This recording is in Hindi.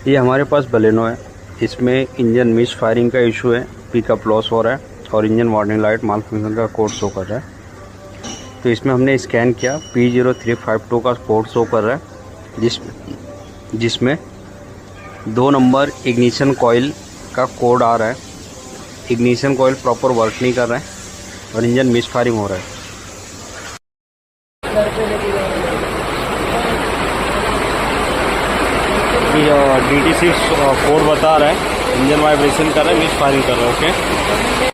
ये हमारे पास बलेनो है, इसमें इंजन मिस फायरिंग का इशू है, पिकअप लॉस हो रहा है और इंजन वार्निंग लाइट माल फंक्शन का कोड शो कर रहा है। तो इसमें हमने स्कैन किया, P0352 का कोड शो कर रहा है, जिसमें 2 नंबर इग्निशन कॉइल का कोड आ रहा है। इग्निशन कॉइल प्रॉपर वर्क नहीं कर रहा है और इंजन मिस फायरिंग हो रहा है। DTC कोड बता रहा है, इंजन वाइब्रेशन कर रहा है, मिस फायरिंग कर रहा है। ओके।